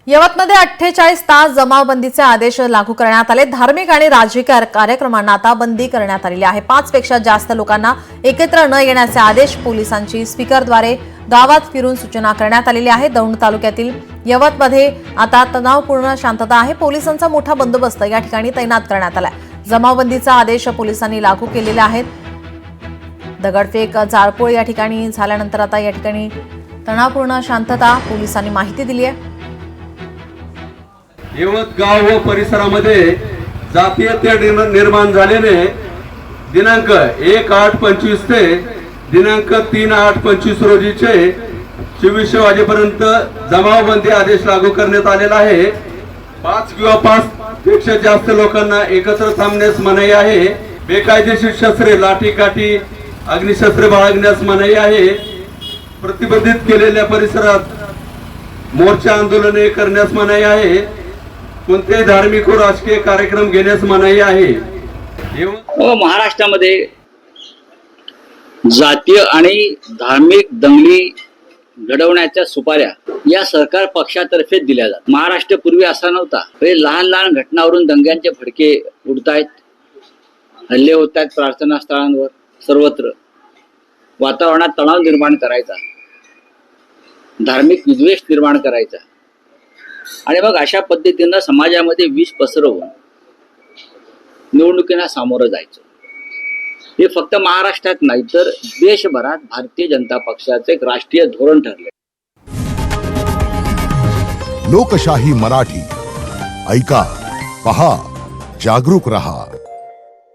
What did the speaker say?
यवतमध्ये 48 तास जमावबंदीचे आदेश लागू करण्यात आले। धार्मिक आणि राजकीय कार्यक्रमांना आता बंदी करण्यात आलेली आहे। 5 पेक्षा जास्त लोकांना एकत्र न येण्याचे आदेश पोलिसांची स्पीकरद्वारे गावात फिरून सूचना करण्यात आलेली आहे। दौंड तालुक्यातील यवतमध्ये आता तणावपूर्ण शांतता आहे। पोलिसांचा मोठा बंदोबस्त या ठिकाणी तैनात करण्यात आलाय। जमावबंदीचा आदेश पोलिसांनी लागू केलेले आहेत। दगडफेक जाळपोळ या ठिकाणी झाल्यानंतर आता या ठिकाणी तणावपूर्ण शांतता पोलिसांनी माहिती दिली आहे। यवत गाव व परिसरामध्ये जातीयता निर्माण झाल्याने दिनांक 1/8/25 ते दिनांक 3/8/25 रोजीचे 24 वाजेपर्यंत जमावबंदी आदेश लागू करण्यात आलेला आहे। 5 किंवा 5 पेक्षा जास्त लोकांना एकत्र थांबण्यास मनाई आहे। बेकायदेशीर शस्त्रे, लाठीकाठी, अग्निशस्त्रे बाळगण्यास मनाई आहे। प्रतिबंधित केलेल्या परिसरात मोर्चा आंदोलने करण्यास मनाई आहे। कोणते धार्मिक व राजकीय कार्यक्रम घेण्यास मनाई आहे। महाराष्ट्रामध्ये जातीय आणि धार्मिक दंगली घडवण्याच्या सुपाऱ्या या सरकार पक्षातर्फे दिल्या जातात। महाराष्ट्र पूर्वी असा नव्हता। लहान लहान घटनावरून दंग्यांचे फडके उडतायत, हल्ले होत आहेत प्रार्थना स्थळांवर, सर्वत्र वातावरणात तणाव निर्माण करायचा, धार्मिक विद्वेष निर्माण करायचा आणि मग अशा पद्धतीनं समाजामध्ये विष पसरवून निवडणुकीला सामोरं जायचं। हे फक्त महाराष्ट्रात नाही तर देशभरात भारतीय जनता पक्षाचे एक राष्ट्रीय धोरण ठरले। लोकशाही मराठी ऐका, पहा, जागरूक रहा।